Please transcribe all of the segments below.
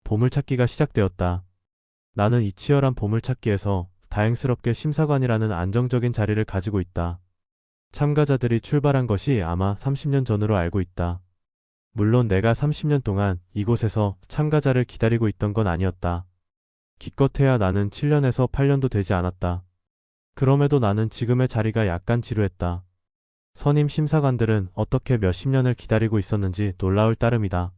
보물찾기가 시작되었다. 나는 이 치열한 보물찾기에서 다행스럽게 심사관이라는 안정적인 자리를 가지고 있다. 참가자들이 출발한 것이 아마 30년 전으로 알고 있다. 물론 내가 30년 동안 이곳에서 참가자를 기다리고 있던 건 아니었다. 기껏해야 나는 7년에서 8년도 되지 않았다. 그럼에도 나는 지금의 자리가 약간 지루했다. 선임 심사관들은 어떻게 몇십 년을 기다리고 있었는지 놀라울 따름이다.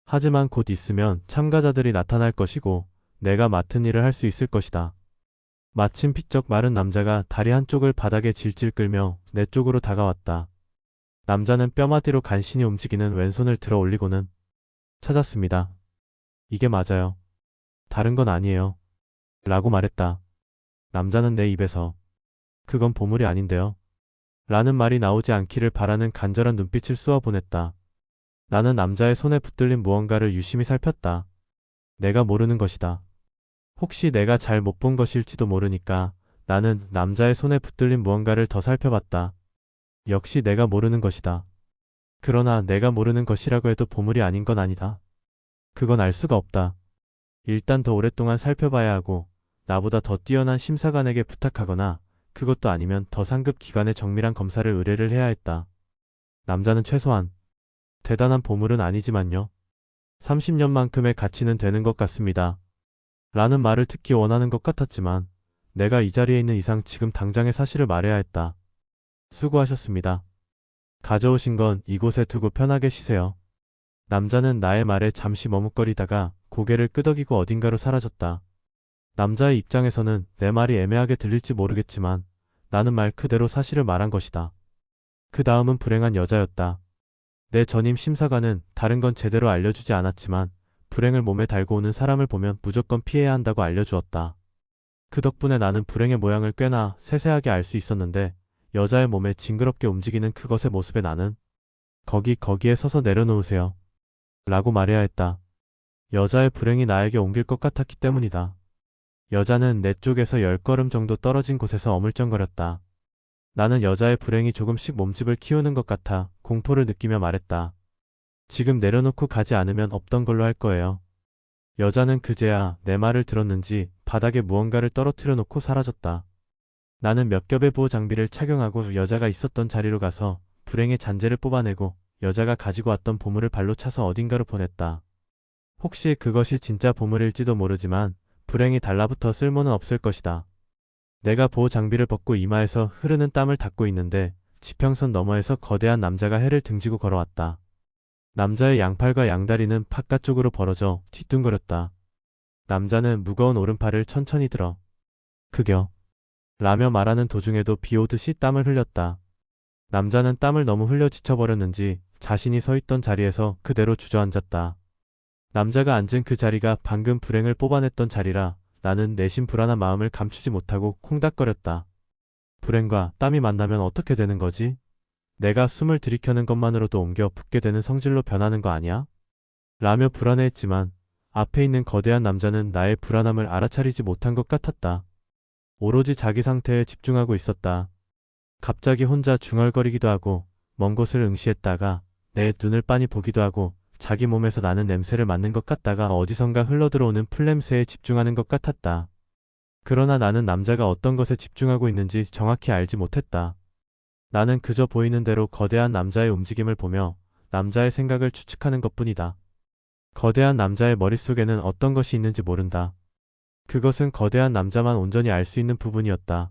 하지만 곧 있으면 참가자들이 나타날 것이고 내가 맡은 일을 할 수 있을 것이다. 마침 피쩍 마른 남자가 다리 한쪽을 바닥에 질질 끌며 내 쪽으로 다가왔다. 남자는 뼈마디로 간신히 움직이는 왼손을 들어 올리고는 찾았습니다. 이게 맞아요. 다른 건 아니에요. 라고 말했다. 남자는 내 입에서 그건 보물이 아닌데요. 라는 말이 나오지 않기를 바라는 간절한 눈빛을 쏘아 보냈다. 나는 남자의 손에 붙들린 무언가를 유심히 살폈다. 내가 모르는 것이다. 혹시 내가 잘 못 본 것일지도 모르니까 나는 남자의 손에 붙들린 무언가를 더 살펴봤다. 역시 내가 모르는 것이다. 그러나 내가 모르는 것이라고 해도 보물이 아닌 건 아니다. 그건 알 수가 없다. 일단 더 오랫동안 살펴봐야 하고 나보다 더 뛰어난 심사관에게 부탁하거나 그것도 아니면 더 상급 기관의 정밀한 검사를 의뢰를 해야 했다. 남자는 최소한 대단한 보물은 아니지만요. 30년만큼의 가치는 되는 것 같습니다. 라는 말을 듣기 원하는 것 같았지만 내가 이 자리에 있는 이상 지금 당장의 사실을 말해야 했다. 수고하셨습니다. 가져오신 건 이곳에 두고 편하게 쉬세요. 남자는 나의 말에 잠시 머뭇거리다가 고개를 끄덕이고 어딘가로 사라졌다. 남자의 입장에서는 내 말이 애매하게 들릴지 모르겠지만 나는 말 그대로 사실을 말한 것이다. 그 다음은 불행한 여자였다. 내 전임 심사관은 다른 건 제대로 알려주지 않았지만 불행을 몸에 달고 오는 사람을 보면 무조건 피해야 한다고 알려주었다. 그 덕분에 나는 불행의 모양을 꽤나 세세하게 알 수 있었는데 여자의 몸에 징그럽게 움직이는 그것의 모습에 나는 거기에 서서 내려놓으세요. 라고 말해야 했다. 여자의 불행이 나에게 옮길 것 같았기 때문이다. 여자는 내 쪽에서 10걸음 정도 떨어진 곳에서 어물쩡거렸다. 나는 여자의 불행이 조금씩 몸집을 키우는 것 같아 공포를 느끼며 말했다. 지금 내려놓고 가지 않으면 없던 걸로 할 거예요. 여자는 그제야 내 말을 들었는지 바닥에 무언가를 떨어뜨려 놓고 사라졌다. 나는 몇 겹의 보호 장비를 착용하고 여자가 있었던 자리로 가서 불행의 잔재를 뽑아내고 여자가 가지고 왔던 보물을 발로 차서 어딘가로 보냈다. 혹시 그것이 진짜 보물일지도 모르지만 불행이 달라붙어 쓸모는 없을 것이다. 내가 보호 장비를 벗고 이마에서 흐르는 땀을 닦고 있는데 지평선 너머에서 거대한 남자가 해를 등지고 걸어왔다. 남자의 양팔과 양다리는 바깥쪽으로 벌어져 뒤뚱거렸다. 남자는 무거운 오른팔을 천천히 들어 그겨 라며 말하는 도중에도 비오듯이 땀을 흘렸다. 남자는 땀을 너무 흘려 지쳐버렸는지 자신이 서 있던 자리에서 그대로 주저앉았다. 남자가 앉은 그 자리가 방금 불행을 뽑아냈던 자리라 나는 내심 불안한 마음을 감추지 못하고 콩닥거렸다. 불행과 땀이 만나면 어떻게 되는 거지? 내가 숨을 들이켜는 것만으로도 옮겨 붙게 되는 성질로 변하는 거 아니야? 라며 불안해했지만 앞에 있는 거대한 남자는 나의 불안함을 알아차리지 못한 것 같았다. 오로지 자기 상태에 집중하고 있었다. 갑자기 혼자 중얼거리기도 하고 먼 곳을 응시했다가 내 눈을 빤히 보기도 하고 자기 몸에서 나는 냄새를 맡는 것 같다가 어디선가 흘러들어오는 풀냄새에 집중하는 것 같았다. 그러나 나는 남자가 어떤 것에 집중하고 있는지 정확히 알지 못했다. 나는 그저 보이는 대로 거대한 남자의 움직임을 보며 남자의 생각을 추측하는 것뿐이다. 거대한 남자의 머릿속에는 어떤 것이 있는지 모른다. 그것은 거대한 남자만 온전히 알 수 있는 부분이었다.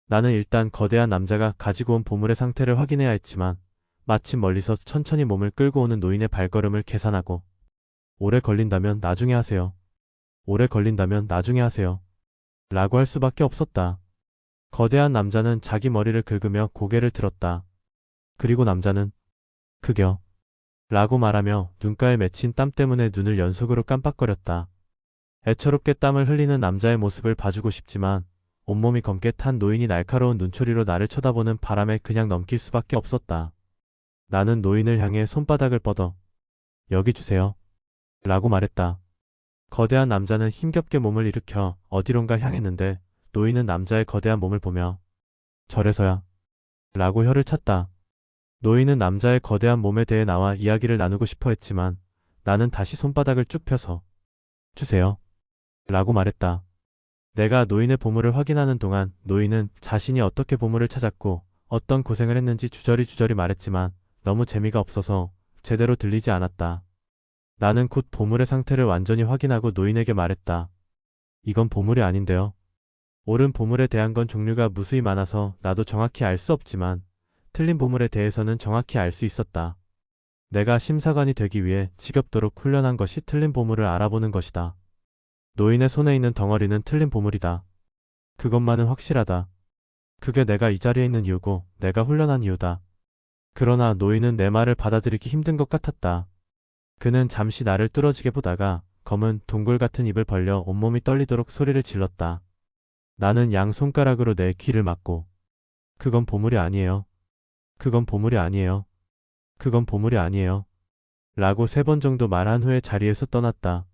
나는 일단 거대한 남자가 가지고 온 보물의 상태를 확인해야 했지만 마침 멀리서 천천히 몸을 끌고 오는 노인의 발걸음을 계산하고 오래 걸린다면 나중에 하세요. 오래 걸린다면 나중에 하세요. 라고 할 수밖에 없었다. 거대한 남자는 자기 머리를 긁으며 고개를 들었다. 그리고 남자는 그겨 라고 말하며 눈가에 맺힌 땀 때문에 눈을 연속으로 깜빡거렸다. 애처롭게 땀을 흘리는 남자의 모습을 봐주고 싶지만 온몸이 검게 탄 노인이 날카로운 눈초리로 나를 쳐다보는 바람에 그냥 넘길 수밖에 없었다. 나는 노인을 향해 손바닥을 뻗어 여기 주세요. 라고 말했다. 거대한 남자는 힘겹게 몸을 일으켜 어디론가 향했는데 노인은 남자의 거대한 몸을 보며 저래서야 라고 혀를 찼다. 노인은 남자의 거대한 몸에 대해 나와 이야기를 나누고 싶어 했지만 나는 다시 손바닥을 쭉 펴서 주세요. 라고 말했다. 내가 노인의 보물을 확인하는 동안 노인은 자신이 어떻게 보물을 찾았고 어떤 고생을 했는지 주저리 말했지만 너무 재미가 없어서 제대로 들리지 않았다. 나는 곧 보물의 상태를 완전히 확인하고 노인에게 말했다. 이건 보물이 아닌데요. 옳은 보물에 대한 건 종류가 무수히 많아서 나도 정확히 알 수 없지만 틀린 보물에 대해서는 정확히 알 수 있었다. 내가 심사관이 되기 위해 지겹도록 훈련한 것이 틀린 보물을 알아보는 것이다. 노인의 손에 있는 덩어리는 틀린 보물이다. 그것만은 확실하다. 그게 내가 이 자리에 있는 이유고 내가 훈련한 이유다. 그러나 노인은 내 말을 받아들이기 힘든 것 같았다. 그는 잠시 나를 뚫어지게 보다가 검은 동굴 같은 입을 벌려 온몸이 떨리도록 소리를 질렀다. 나는 양 손가락으로 내 귀를 막고 그건 보물이 아니에요. 그건 보물이 아니에요. 그건 보물이 아니에요. 라고 3번 정도 말한 후에 자리에서 떠났다.